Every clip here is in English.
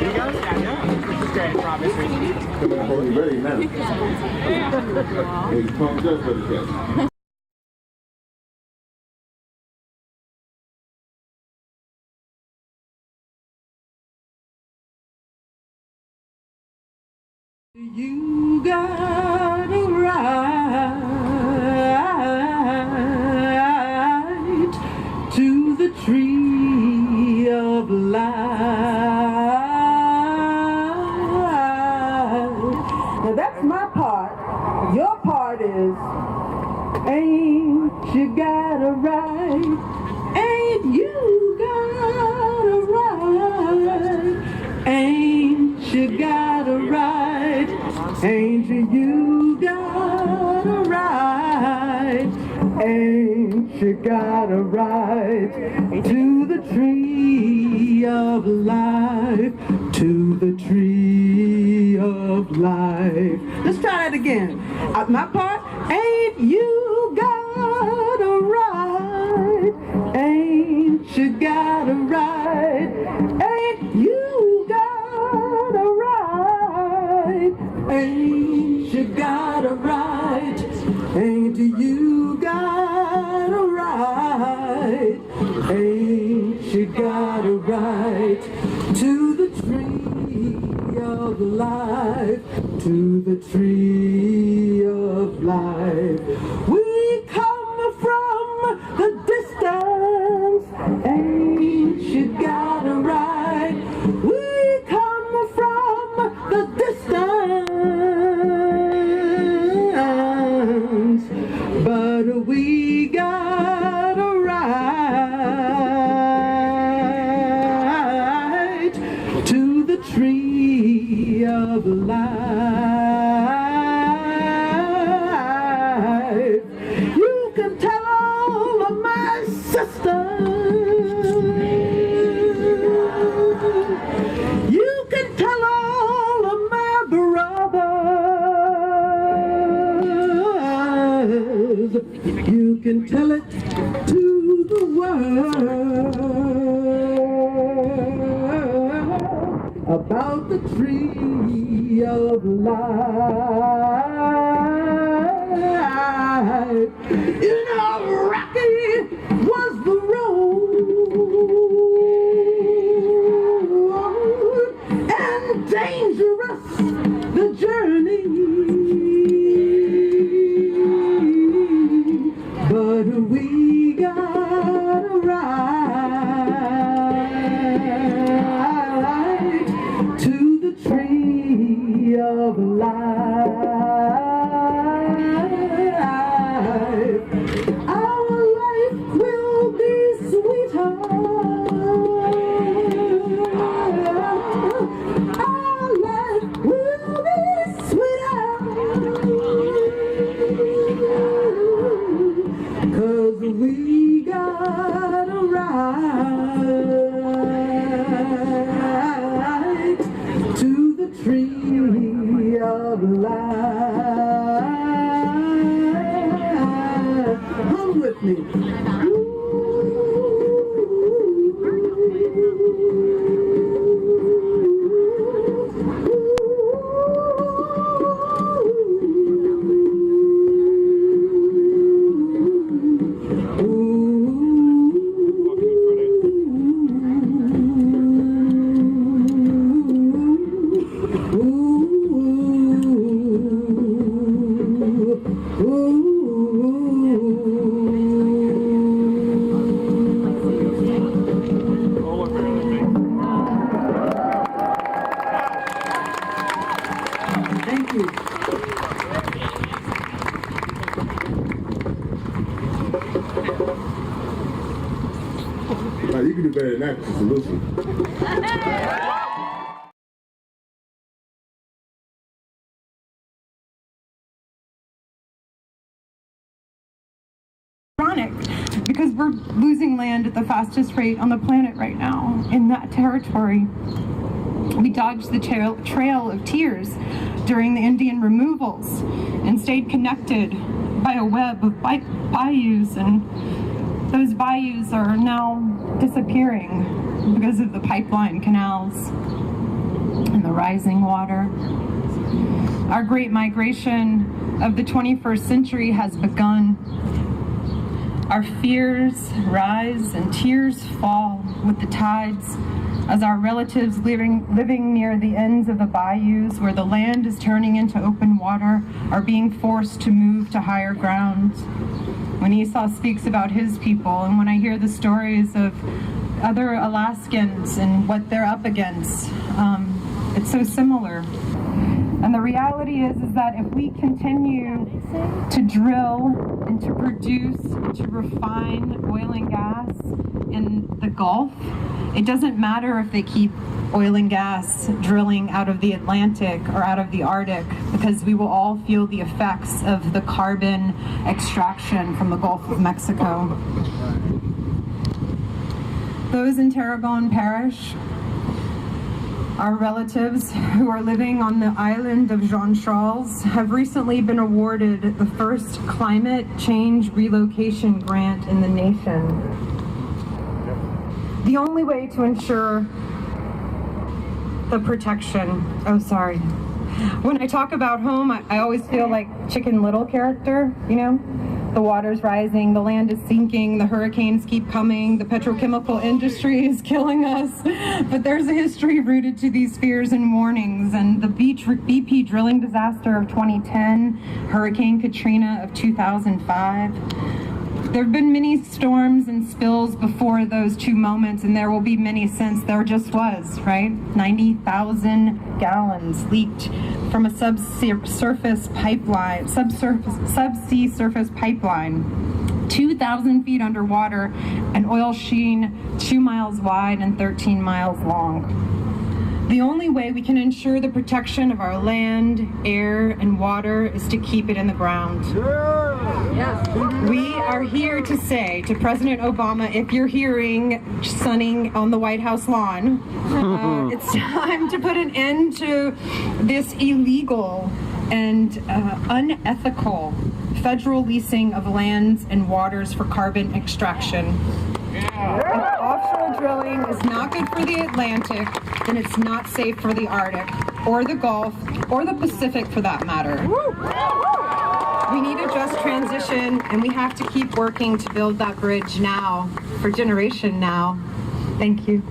He's ready now. He's pumped up for the catch. You got a right to the tree of life. Now that's my part. Your part is, ain't you got a right? Ain't you got a right? Ain't you got a right? Ain't you got a right? Ain't you got a right to the tree of life? To the tree of life. Let's try that again. My part. Ain't you got a right? Ain't you got a right? Ain't you got a right? Ain't you got a right? Ain't you got a right? Ain't you got a right to the tree of life? To the tree of life. We come from the distance. Ain't you got a right? We come from the distance, but we got a right to the tree of life. You can tell all of my sisters, you can tell all of my brothers, you can tell it to the world about the tree of life. You know, rocky was the road and dangerous the journey, but we got a right to the tree of life. Our life will be sweeter. Our life will be sweeter, 'cause we got a right to the tree of life. Come with me. Thank you. Now, you can do better than that, Sister Lucy. Because we're losing land at the fastest rate on the planet right now in that territory. We dodged the trail of tears during the Indian removals and stayed connected by a web of bayous, and those bayous are now disappearing because of the pipeline canals. and the rising water. Our great migration of the 21st century has begun. Our fears rise and tears fall with the tides as our relatives living near the ends of the bayous where the land is turning into open water are being forced to move to higher ground. When Esau speaks about his people, and when I hear the stories of other Alaskans and what they're up against, it's so similar. And the reality is that if we continue to drill and to produce and to refine oil and gas in the Gulf, it doesn't matter if they keep oil and gas drilling out of the Atlantic or out of the Arctic, because we will all feel the effects of the carbon extraction from the Gulf of Mexico. Those in Terrebonne Parish, our relatives who are living on the island of Jean Charles, have recently been awarded the first climate change relocation grant in the nation. The only way to ensure the protection, when I talk about home, I always feel like Chicken Little character, you know? The water's rising, the land is sinking, the hurricanes keep coming, the petrochemical industry is killing us. But there's a history rooted to these fears and warnings, and the BP drilling disaster of 2010, Hurricane Katrina of 2005. There have been many storms and spills before those two moments, and there will be many since. There just was, right? 90,000 gallons leaked from a subsea surface pipeline, 2,000 feet underwater, an oil sheen 2 miles wide and 13 miles long. The only way we can ensure the protection of our land, air, and water is to keep it in the ground. We are here to say to President Obama, if you're hearing sunning on the White House lawn, it's time to put an end to this illegal and unethical federal leasing of lands and waters for carbon extraction. If offshore drilling is not good for the Atlantic, then it's not safe for the Arctic, or the Gulf, or the Pacific for that matter. We need a just transition, and we have to keep working to build that bridge now, for generation now. Thank you.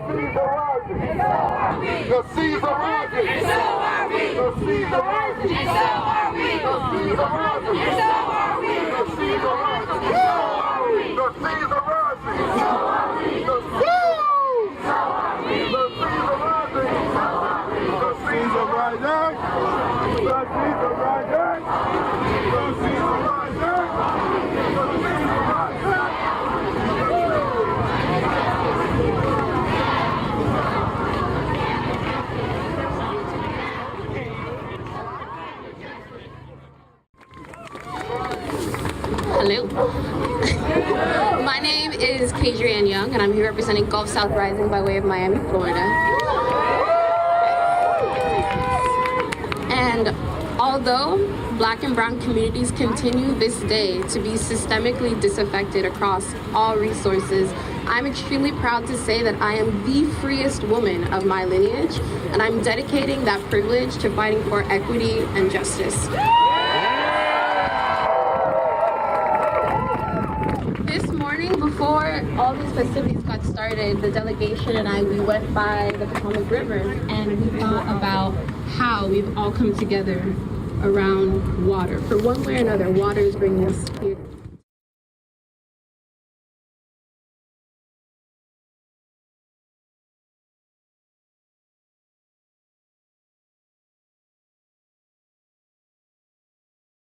seas are rising. And so are we. The seas are rising. And so are we. The seas are rising. And so are we. The seas are rising. And so are we. The seas are rising. And so are we. The seas are rising. And so are we. The seas are rising. The seas are rising. The seas are rising. The seas are rising. The seas are rising. The seas are rising. Hello. My name is Kadrian Young, and I'm here representing Gulf South Rising by way of Miami, Florida. And although Black and brown communities continue this day to be systemically disaffected across all resources, I'm extremely proud to say that I am the freest woman of my lineage, and I'm dedicating that privilege to fighting for equity and justice. This morning, before all these festivities got started, the delegation and we went by the Potomac River, and we thought about how we've all come together around water. For one way or another, water is bringing us here.